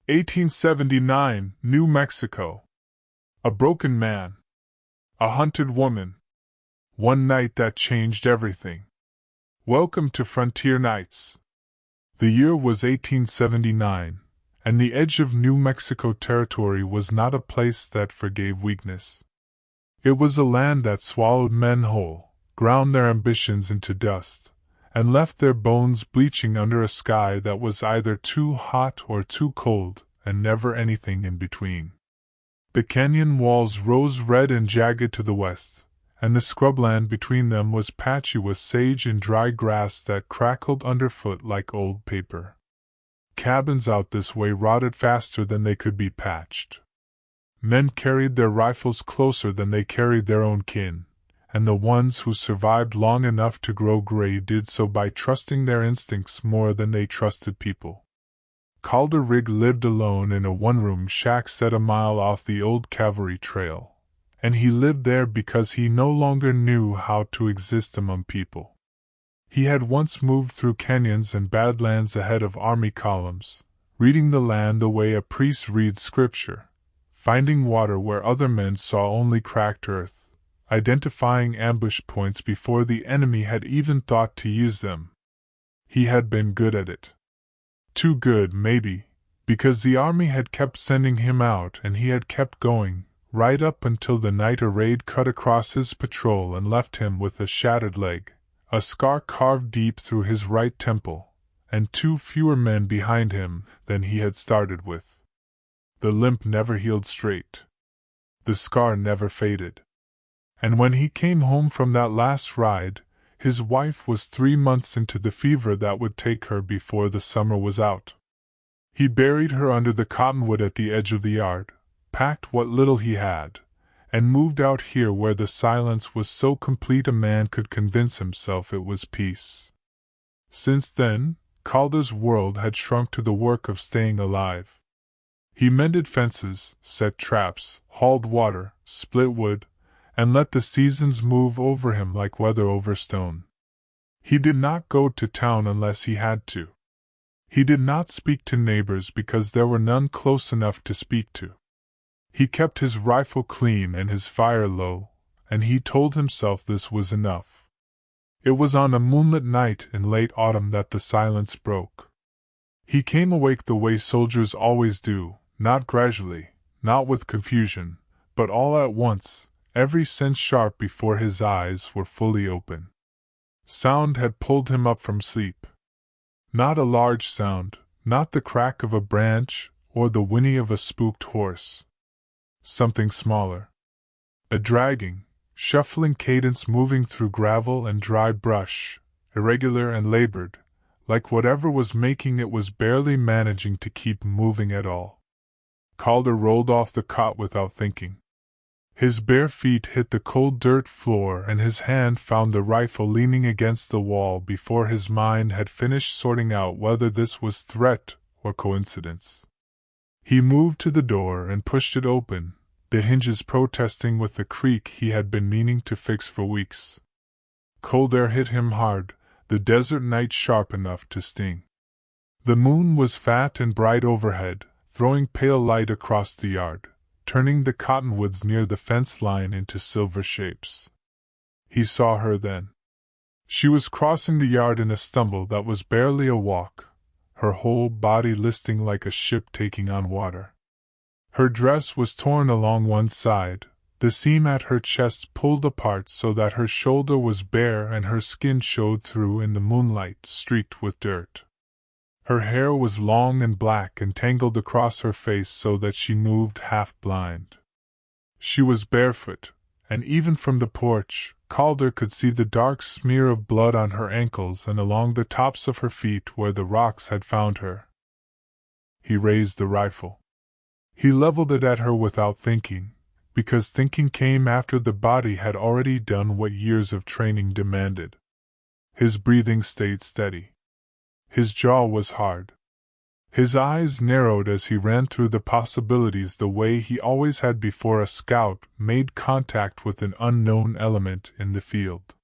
1879, New Mexico. A broken man. A hunted woman. One night that changed everything. Welcome to Frontier Nights. The year was 1879, and the edge of New Mexico territory was not a place that forgave weakness. It was a land that swallowed men whole, ground their ambitions into dust, and left their bones bleaching under a sky that was either too hot or too cold, and never anything in between. The canyon walls rose red and jagged to the west, and the scrubland between them was patchy with sage and dry grass that crackled underfoot like old paper. Cabins out this way rotted faster than they could be patched. Men carried their rifles closer than they carried their own kin, and the ones who survived long enough to grow gray did so by trusting their instincts more than they trusted people. Calder Rigg lived alone in a one-room shack set a mile off the old cavalry trail, and he lived there because he no longer knew how to exist among people. He had once moved through canyons and badlands ahead of army columns, reading the land the way a priest reads scripture, finding water where other men saw only cracked earth, identifying ambush points before the enemy had even thought to use them. He had been good at it. Too good, maybe, because the army had kept sending him out and he had kept going, right up until the night a raid cut across his patrol and left him with a shattered leg, a scar carved deep through his right temple, and 2 fewer men behind him than he had started with. The limp never healed straight. The scar never faded. And when he came home from that last ride, his wife was 3 months into the fever that would take her before the summer was out. He buried her under the cottonwood at the edge of the yard, packed what little he had, and moved out here where the silence was so complete a man could convince himself it was peace. Since then, Calder's world had shrunk to the work of staying alive. He mended fences, set traps, hauled water, split wood, and let the seasons move over him like weather over stone. He did not go to town unless he had to. He did not speak to neighbors because there were none close enough to speak to. He kept his rifle clean and his fire low, and he told himself this was enough. It was on a moonlit night in late autumn that the silence broke. He came awake the way soldiers always do, not gradually, not with confusion, but all at once, every sense sharp before his eyes were fully open. Sound had pulled him up from sleep. Not a large sound, not the crack of a branch or the whinny of a spooked horse. Something smaller. A dragging, shuffling cadence moving through gravel and dry brush, irregular and labored, like whatever was making it was barely managing to keep moving at all. Calder rolled off the cot without thinking. His bare feet hit the cold dirt floor and his hand found the rifle leaning against the wall before his mind had finished sorting out whether this was threat or coincidence. He moved to the door and pushed it open, the hinges protesting with the creak he had been meaning to fix for weeks. Cold air hit him hard, the desert night sharp enough to sting. The moon was fat and bright overhead, throwing pale light across the yard, turning the cottonwoods near the fence line into silver shapes. He saw her then. She was crossing the yard in a stumble that was barely a walk, her whole body listing like a ship taking on water. Her dress was torn along one side, the seam at her chest pulled apart so that her shoulder was bare and her skin showed through in the moonlight, streaked with dirt. Her hair was long and black and tangled across her face so that she moved half blind. She was barefoot, and even from the porch, Calder could see the dark smear of blood on her ankles and along the tops of her feet where the rocks had found her. He raised the rifle. He leveled it at her without thinking, because thinking came after the body had already done what years of training demanded. His breathing stayed steady. His jaw was hard. His eyes narrowed as he ran through the possibilities the way he always had before a scout made contact with an unknown element in the field.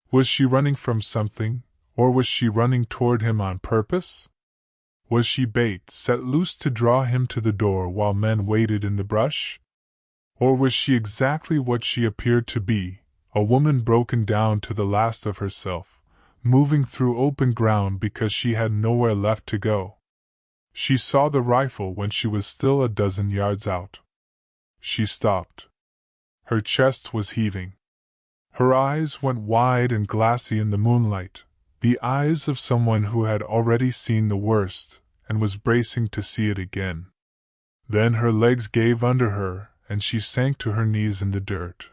Was she running from something, or was she running toward him on purpose? Was she bait set loose to draw him to the door while men waited in the brush? Or was she exactly what she appeared to be, a woman broken down to the last of herself, moving through open ground because she had nowhere left to go? She saw the rifle when she was still a dozen yards out. She stopped. Her chest was heaving. Her eyes went wide and glassy in the moonlight, the eyes of someone who had already seen the worst and was bracing to see it again. Then her legs gave under her, and she sank to her knees in the dirt,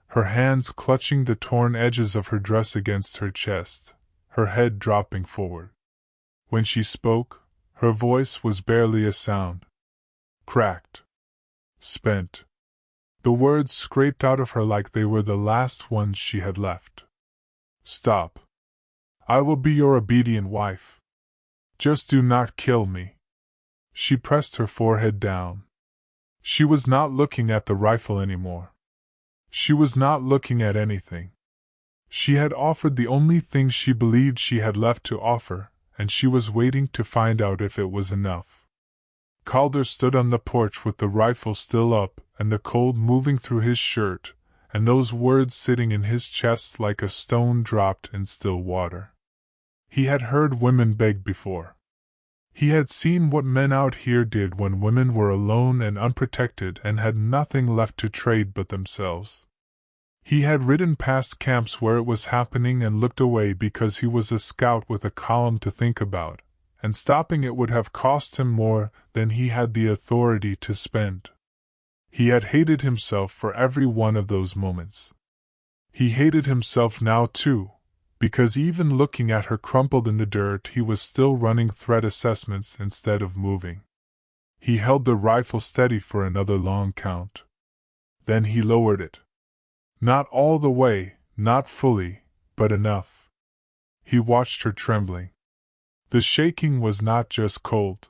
her hands clutching the torn edges of her dress against her chest, her head dropping forward. When she spoke, her voice was barely a sound. Cracked. Spent. The words scraped out of her like they were the last ones she had left. Stop. I will be your obedient wife. Just do not kill me. She pressed her forehead down. She was not looking at the rifle anymore. She was not looking at anything. She had offered the only thing she believed she had left to offer, and she was waiting to find out if it was enough. Calder stood on the porch with the rifle still up and the cold moving through his shirt, and those words sitting in his chest like a stone dropped in still water. He had heard women beg before. He had seen what men out here did when women were alone and unprotected and had nothing left to trade but themselves. He had ridden past camps where it was happening and looked away because he was a scout with a column to think about, and stopping it would have cost him more than he had the authority to spend. He had hated himself for every one of those moments. He hated himself now too, because even looking at her crumpled in the dirt he was still running threat assessments instead of moving. He held the rifle steady for another long count. Then he lowered it. Not all the way, not fully, but enough. He watched her trembling. The shaking was not just cold.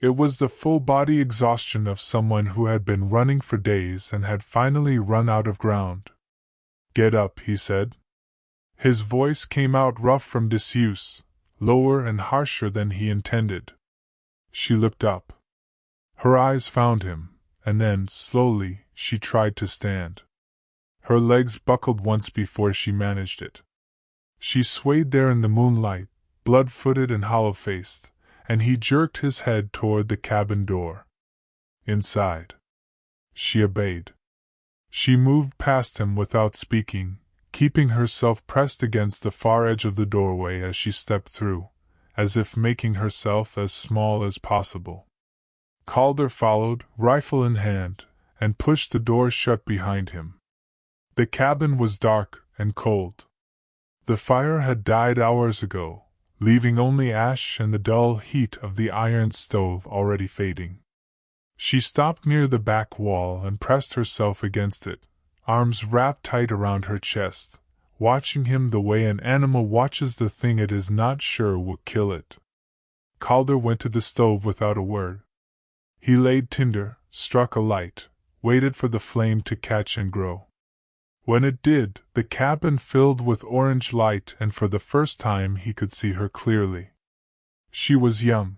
It was the full-body exhaustion of someone who had been running for days and had finally run out of ground. Get up, he said. His voice came out rough from disuse, lower and harsher than he intended. She looked up. Her eyes found him, and then, slowly, she tried to stand. Her legs buckled once before she managed it. She swayed there in the moonlight, blood-footed and hollow-faced, and he jerked his head toward the cabin door. Inside. She obeyed. She moved past him without speaking, keeping herself pressed against the far edge of the doorway as she stepped through, as if making herself as small as possible. Calder followed, rifle in hand, and pushed the door shut behind him. The cabin was dark and cold. The fire had died hours ago, leaving only ash and the dull heat of the iron stove already fading. She stopped near the back wall and pressed herself against it, arms wrapped tight around her chest, watching him the way an animal watches the thing it is not sure will kill it. Calder went to the stove without a word. He laid tinder, struck a light, waited for the flame to catch and grow. When it did, the cabin filled with orange light, and for the first time he could see her clearly. She was young.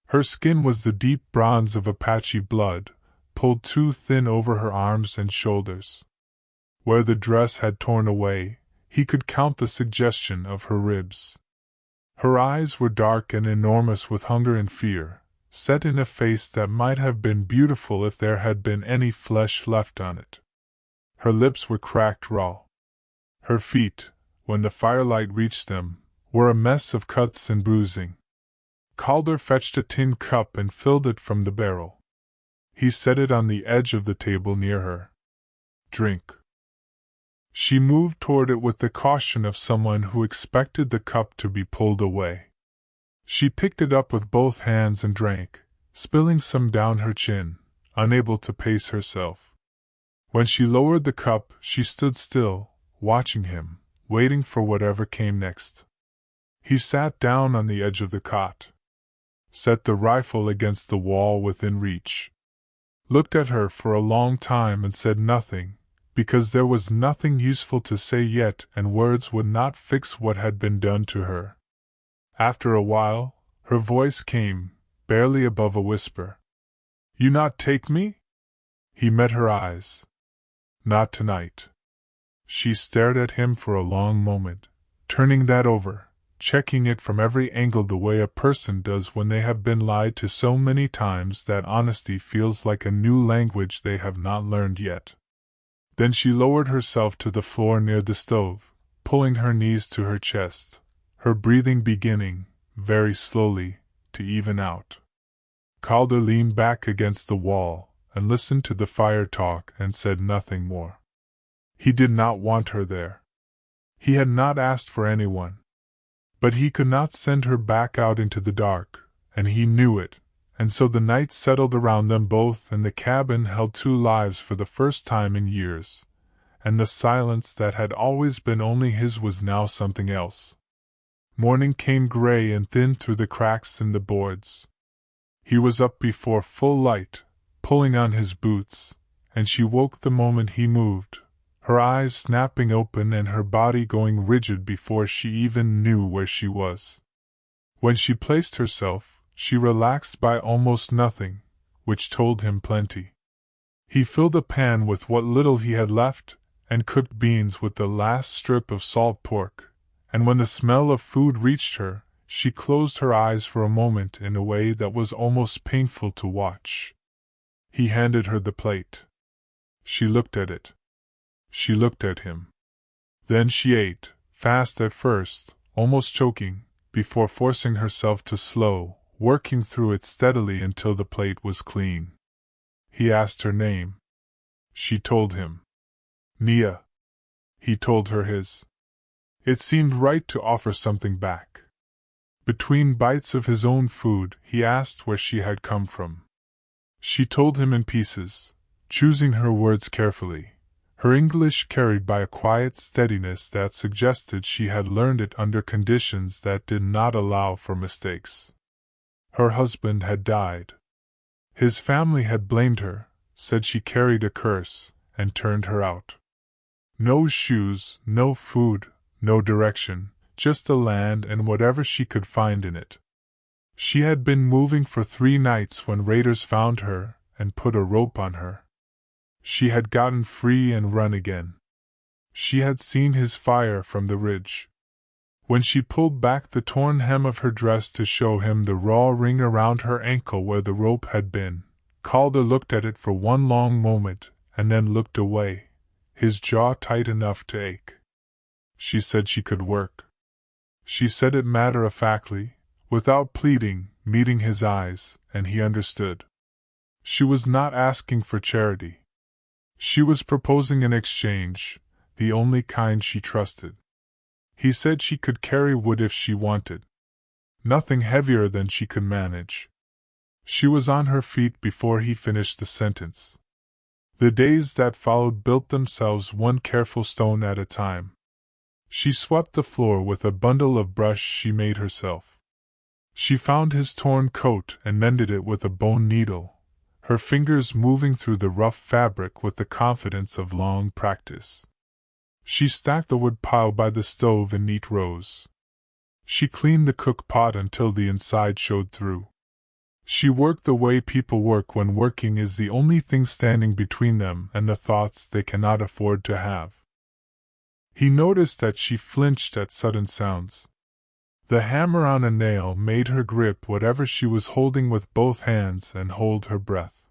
Her skin was the deep bronze of Apache blood, pulled too thin over her arms and shoulders. Where the dress had torn away, he could count the suggestion of her ribs. Her eyes were dark and enormous with hunger and fear, set in a face that might have been beautiful if there had been any flesh left on it. Her lips were cracked raw. Her feet, when the firelight reached them, were a mess of cuts and bruising. Calder fetched a tin cup and filled it from the barrel. He set it on the edge of the table near her. Drink. She moved toward it with the caution of someone who expected the cup to be pulled away. She picked it up with both hands and drank, spilling some down her chin, unable to pace herself. When she lowered the cup, she stood still, watching him, waiting for whatever came next. He sat down on the edge of the cot, set the rifle against the wall within reach, looked at her for a long time and said nothing, because there was nothing useful to say yet and words would not fix what had been done to her. After a while, Her voice came, barely above a whisper. You not take me? He met her eyes. Not tonight. She stared at him for a long moment, turning that over, checking it from every angle the way a person does when they have been lied to so many times that honesty feels like a new language they have not learned yet. Then she lowered herself to the floor near the stove, pulling her knees to her chest, her breathing beginning, very slowly, to even out. Calder leaned back against the wall and listened to the fire talk and said nothing more. He did not want her there. He had not asked for anyone. But he could not send her back out into the dark, and he knew it, and so the night settled around them both and the cabin held two lives for the first time in years, and the silence that had always been only his was now something else. Morning came gray and thin through the cracks in the boards. He was up before full light, pulling on his boots, and she woke the moment he moved, her eyes snapping open and her body going rigid before she even knew where she was. When she placed herself, she relaxed by almost nothing, which told him plenty. He filled a pan with what little he had left, and cooked beans with the last strip of salt pork, and when the smell of food reached her, she closed her eyes for a moment in a way that was almost painful to watch. He handed her the plate. She looked at it. She looked at him. Then she ate, fast at first, almost choking, before forcing herself to slow, working through it steadily until the plate was clean. He asked her name. She told him. Nia. He told her his. It seemed right to offer something back. Between bites of his own food, he asked where she had come from. She told him in pieces, choosing her words carefully, her English carried by a quiet steadiness that suggested she had learned it under conditions that did not allow for mistakes. Her husband had died. His family had blamed her, said she carried a curse, and turned her out. No shoes, no food, no direction, just the land and whatever she could find in it. She had been moving for 3 nights when raiders found her and put a rope on her. She had gotten free and run again. She had seen his fire from the ridge. When she pulled back the torn hem of her dress to show him the raw ring around her ankle where the rope had been, Calder looked at it for one long moment and then looked away, his jaw tight enough to ache. She said she could work. She said it matter-of-factly, without pleading, meeting his eyes, and he understood. She was not asking for charity. She was proposing an exchange, the only kind she trusted. He said she could carry wood if she wanted. Nothing heavier than she could manage. She was on her feet before he finished the sentence. The days that followed built themselves one careful stone at a time. She swept the floor with a bundle of brush she made herself. She found his torn coat and mended it with a bone needle, her fingers moving through the rough fabric with the confidence of long practice. She stacked the wood pile by the stove in neat rows. She cleaned the cook pot until the inside showed through. She worked the way people work when working is the only thing standing between them and the thoughts they cannot afford to have. He noticed that she flinched at sudden sounds. The hammer on a nail made her grip whatever she was holding with both hands and hold her breath.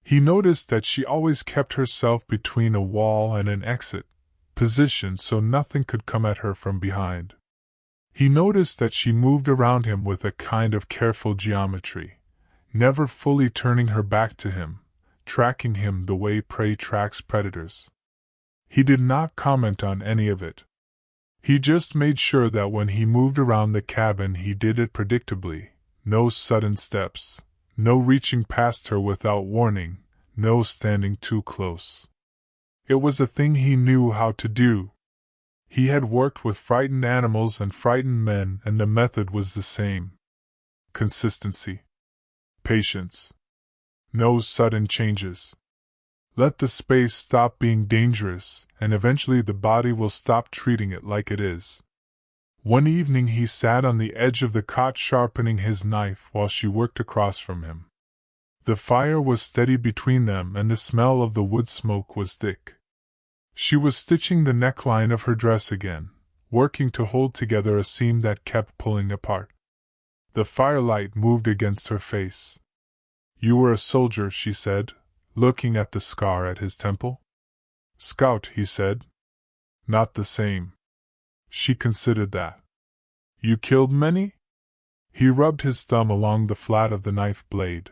He noticed that she always kept herself between a wall and an exit position so nothing could come at her from behind. He noticed that she moved around him with a kind of careful geometry, never fully turning her back to him, tracking him the way prey tracks predators. He did not comment on any of it. He just made sure that when he moved around the cabin he did it predictably, no sudden steps, no reaching past her without warning, no standing too close. It was a thing he knew how to do. He had worked with frightened animals and frightened men, and the method was the same. Consistency. Patience. No sudden changes. Let the space stop being dangerous, and eventually the body will stop treating it like it is. One evening he sat on the edge of the cot sharpening his knife while she worked across from him. The fire was steady between them and the smell of the wood smoke was thick. She was stitching the neckline of her dress again, working to hold together a seam that kept pulling apart. The firelight moved against her face. "You were a soldier," she said, looking at the scar at his temple. "Scout," he said. "Not the same." She considered that. "You killed many?" He rubbed his thumb along the flat of the knife blade.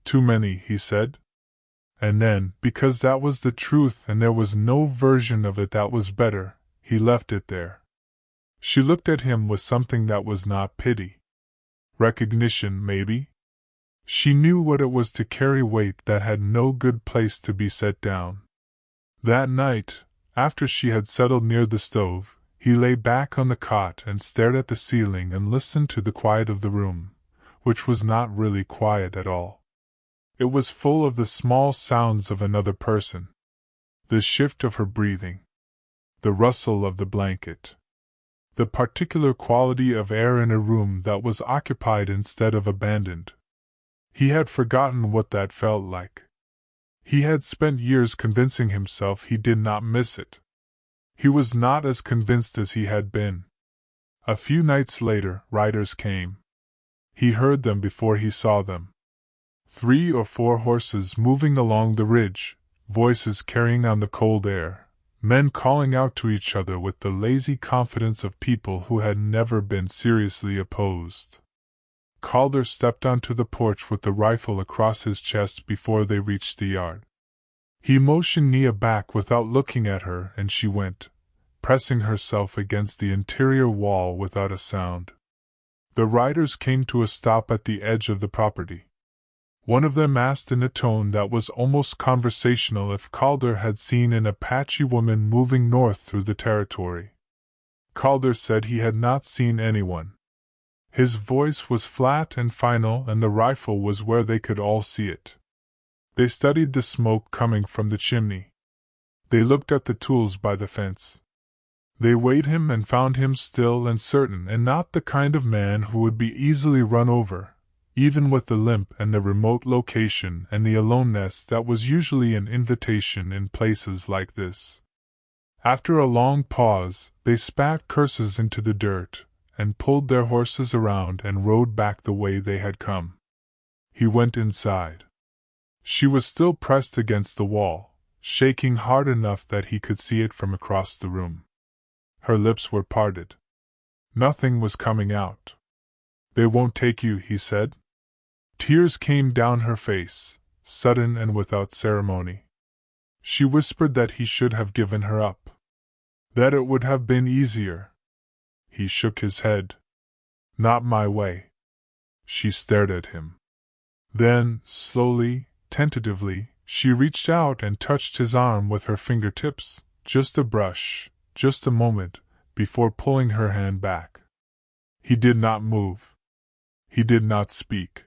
"Too many," he said. And then, because that was the truth and there was no version of it that was better, he left it there. She looked at him with something that was not pity. Recognition, maybe? She knew what it was to carry weight that had no good place to be set down. That night, after she had settled near the stove, he lay back on the cot and stared at the ceiling and listened to the quiet of the room, which was not really quiet at all. It was full of the small sounds of another person. The shift of her breathing. The rustle of the blanket. The particular quality of air in a room that was occupied instead of abandoned. He had forgotten what that felt like. He had spent years convincing himself he did not miss it. He was not as convinced as he had been. A few nights later, riders came. He heard them before he saw them. 3 or 4 horses moving along the ridge, voices carrying on the cold air, men calling out to each other with the lazy confidence of people who had never been seriously opposed. Calder stepped onto the porch with the rifle across his chest before they reached the yard. He motioned Nia back without looking at her, and she went, pressing herself against the interior wall without a sound. The riders came to a stop at the edge of the property. One of them asked in a tone that was almost conversational if Calder had seen an Apache woman moving north through the territory. Calder said he had not seen anyone. His voice was flat and final, and the rifle was where they could all see it. They studied the smoke coming from the chimney. They looked at the tools by the fence. They weighed him and found him still and certain and not the kind of man who would be easily run over, even with the limp and the remote location and the aloneness that was usually an invitation in places like this. After a long pause, they spat curses into the dirt, and pulled their horses around and rode back the way they had come. He went inside. She was still pressed against the wall, shaking hard enough that he could see it from across the room. Her lips were parted. Nothing was coming out. "They won't take you," he said. Tears came down her face, sudden and without ceremony. She whispered that he should have given her up. That it would have been easier. He shook his head. "Not my way." She stared at him. Then, slowly, tentatively, she reached out and touched his arm with her fingertips, just a brush, just a moment, before pulling her hand back. He did not move. He did not speak.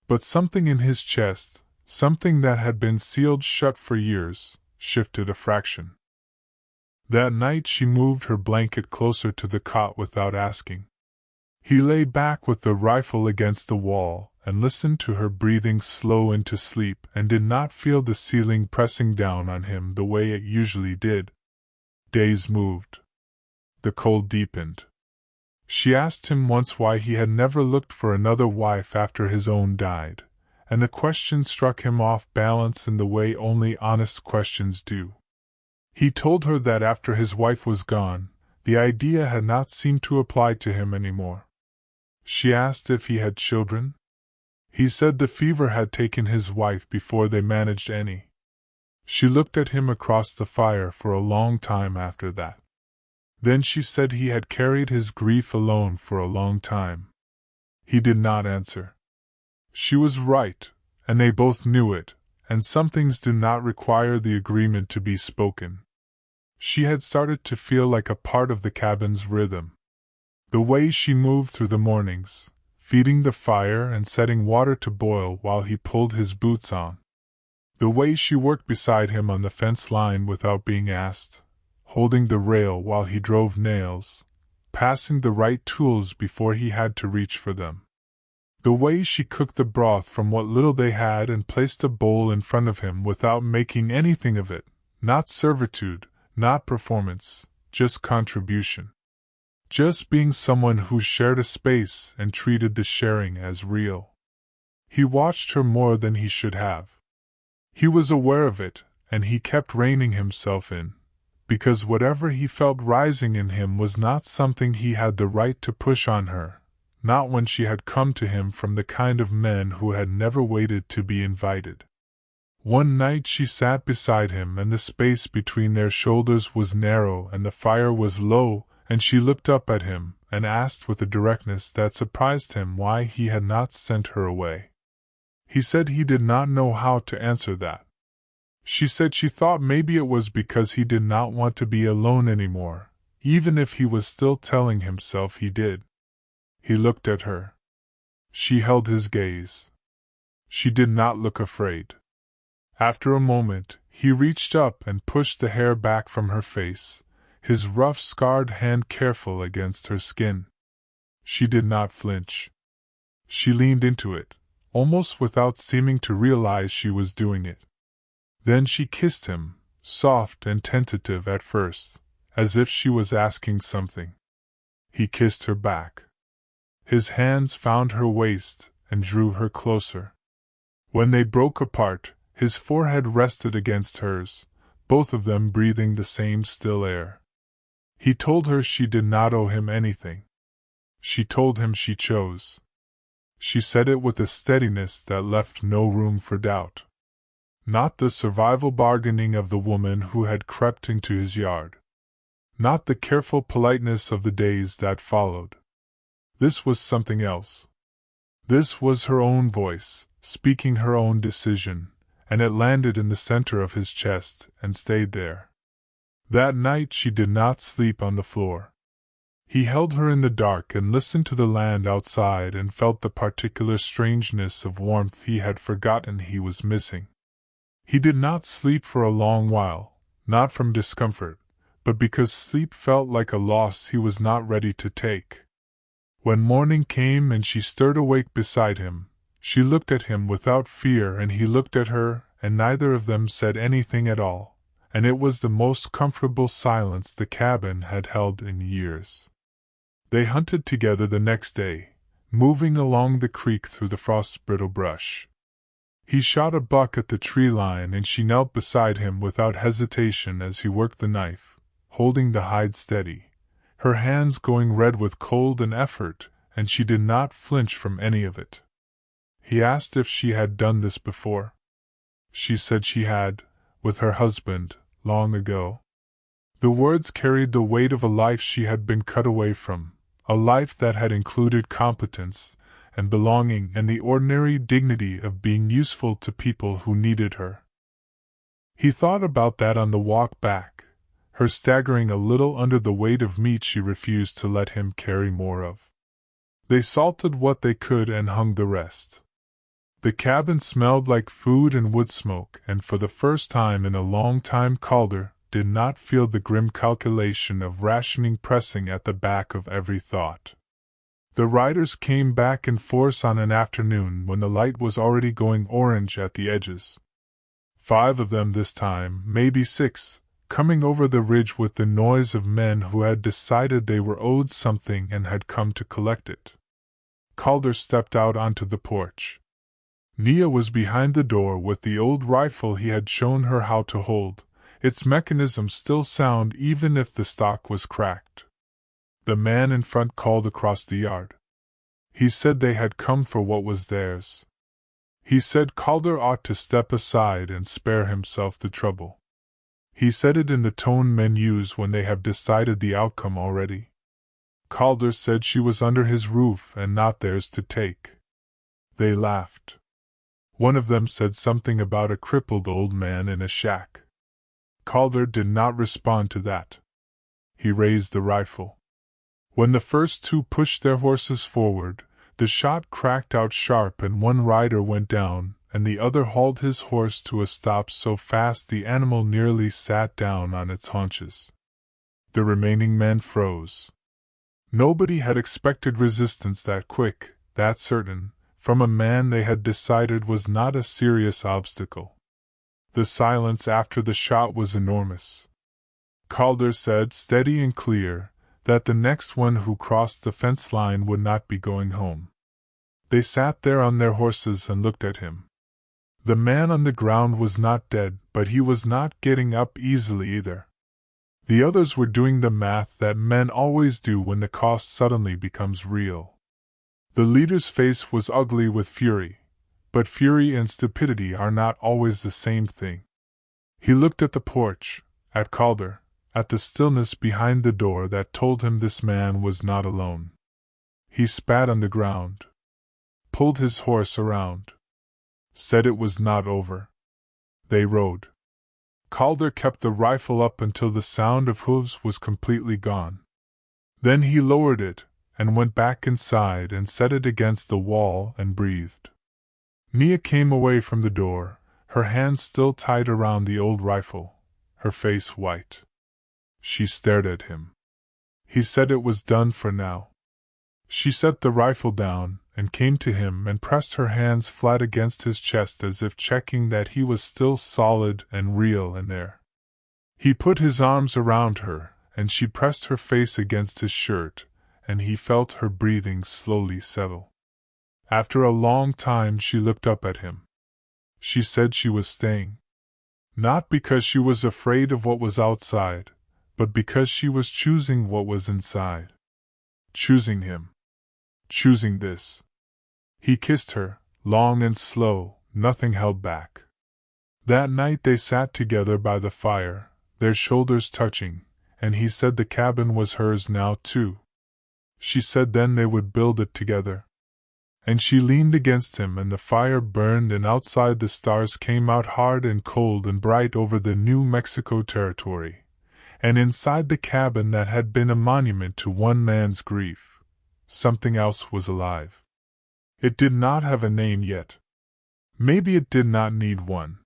But something in his chest, something that had been sealed shut for years, shifted a fraction. That night she moved her blanket closer to the cot without asking. He lay back with the rifle against the wall and listened to her breathing slow into sleep and did not feel the ceiling pressing down on him the way it usually did. Days moved. The cold deepened. She asked him once why he had never looked for another wife after his own died, and the question struck him off balance in the way only honest questions do. He told her that after his wife was gone, the idea had not seemed to apply to him anymore. She asked if he had children. He said the fever had taken his wife before they managed any. She looked at him across the fire for a long time after that. Then she said he had carried his grief alone for a long time. He did not answer. She was right, and they both knew it, and some things do not require the agreement to be spoken. She had started to feel like a part of the cabin's rhythm. The way she moved through the mornings, feeding the fire and setting water to boil while he pulled his boots on. The way she worked beside him on the fence line without being asked, holding the rail while he drove nails, passing the right tools before he had to reach for them. The way she cooked the broth from what little they had and placed a bowl in front of him without making anything of it, not servitude, not performance, just contribution. Just being someone who shared a space and treated the sharing as real. He watched her more than he should have. He was aware of it, and he kept reining himself in, because whatever he felt rising in him was not something he had the right to push on her, not when she had come to him from the kind of men who had never waited to be invited. One night she sat beside him and the space between their shoulders was narrow and the fire was low, and she looked up at him and asked with a directness that surprised him why he had not sent her away. He said he did not know how to answer that. She said she thought maybe it was because he did not want to be alone anymore, even if he was still telling himself he did. He looked at her. She held his gaze. She did not look afraid. After a moment, he reached up and pushed the hair back from her face, his rough, scarred hand careful against her skin. She did not flinch. She leaned into it, almost without seeming to realize she was doing it. Then she kissed him, soft and tentative at first, as if she was asking something. He kissed her back. His hands found her waist and drew her closer. When they broke apart, his forehead rested against hers, both of them breathing the same still air. He told her she did not owe him anything. She told him she chose. She said it with a steadiness that left no room for doubt. Not the survival bargaining of the woman who had crept into his yard. Not the careful politeness of the days that followed. This was something else. This was her own voice, speaking her own decision, and it landed in the center of his chest and stayed there. That night she did not sleep on the floor. He held her in the dark and listened to the land outside and felt the particular strangeness of warmth he had forgotten he was missing. He did not sleep for a long while, not from discomfort, but because sleep felt like a loss he was not ready to take. When morning came and she stirred awake beside him, she looked at him without fear and he looked at her, and neither of them said anything at all, and it was the most comfortable silence the cabin had held in years. They hunted together the next day, moving along the creek through the frost-brittle brush. He shot a buck at the tree line and she knelt beside him without hesitation as he worked the knife, holding the hide steady, her hands going red with cold and effort, and she did not flinch from any of it. He asked if she had done this before. She said she had, with her husband, long ago. The words carried the weight of a life she had been cut away from, a life that had included competence and belonging and the ordinary dignity of being useful to people who needed her. He thought about that on the walk back, her staggering a little under the weight of meat she refused to let him carry more of. They salted what they could and hung the rest. The cabin smelled like food and wood smoke, and for the first time in a long time Calder did not feel the grim calculation of rationing pressing at the back of every thought. The riders came back in force on an afternoon when the light was already going orange at the edges. 5 of them this time, maybe 6, coming over the ridge with the noise of men who had decided they were owed something and had come to collect it. Calder stepped out onto the porch. Nia was behind the door with the old rifle he had shown her how to hold, its mechanism still sound even if the stock was cracked. The man in front called across the yard. He said they had come for what was theirs. He said Calder ought to step aside and spare himself the trouble. He said it in the tone men use when they have decided the outcome already. Calder said she was under his roof and not theirs to take. They laughed. One of them said something about a crippled old man in a shack. Calder did not respond to that. He raised the rifle. When the first 2 pushed their horses forward, the shot cracked out sharp and one rider went down, and the other hauled his horse to a stop so fast the animal nearly sat down on its haunches. The remaining men froze. Nobody had expected resistance that quick, that certain, from a man they had decided was not a serious obstacle. The silence after the shot was enormous. Calder said, steady and clear, that the next one who crossed the fence line would not be going home. They sat there on their horses and looked at him. The man on the ground was not dead, but he was not getting up easily either. The others were doing the math that men always do when the cost suddenly becomes real. The leader's face was ugly with fury, but fury and stupidity are not always the same thing. He looked at the porch, at Calder, at the stillness behind the door that told him this man was not alone. He spat on the ground, pulled his horse around, said it was not over. They rode. Calder kept the rifle up until the sound of hooves was completely gone. Then he lowered it, and went back inside and set it against the wall and breathed. Mia came away from the door, her hands still tied around the old rifle, her face white. She stared at him. He said it was done for now. She set the rifle down, and came to him and pressed her hands flat against his chest as if checking that he was still solid and real in there. He put his arms around her, and she pressed her face against his shirt, and he felt her breathing slowly settle. After a long time she looked up at him. She said she was staying. Not because she was afraid of what was outside, but because she was choosing what was inside. Choosing him. Choosing this. He kissed her, long and slow, nothing held back. That night they sat together by the fire, their shoulders touching, and he said the cabin was hers now too. She said then they would build it together. And she leaned against him and the fire burned and outside the stars came out hard and cold and bright over the New Mexico territory. And inside the cabin that had been a monument to one man's grief, something else was alive. It did not have a name yet. Maybe it did not need one.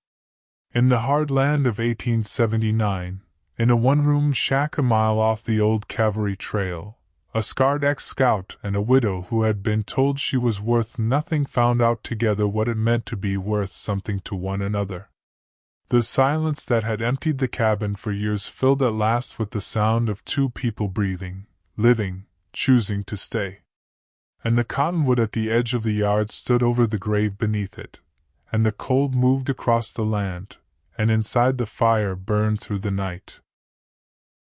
In the hard land of 1879, in a one-room shack a mile off the old cavalry trail, a scarred ex-scout and a widow who had been told she was worth nothing found out together what it meant to be worth something to one another. The silence that had emptied the cabin for years filled at last with the sound of two people breathing, living, choosing to stay. And the cottonwood at the edge of the yard stood over the grave beneath it, and the cold moved across the land, and inside the fire burned through the night.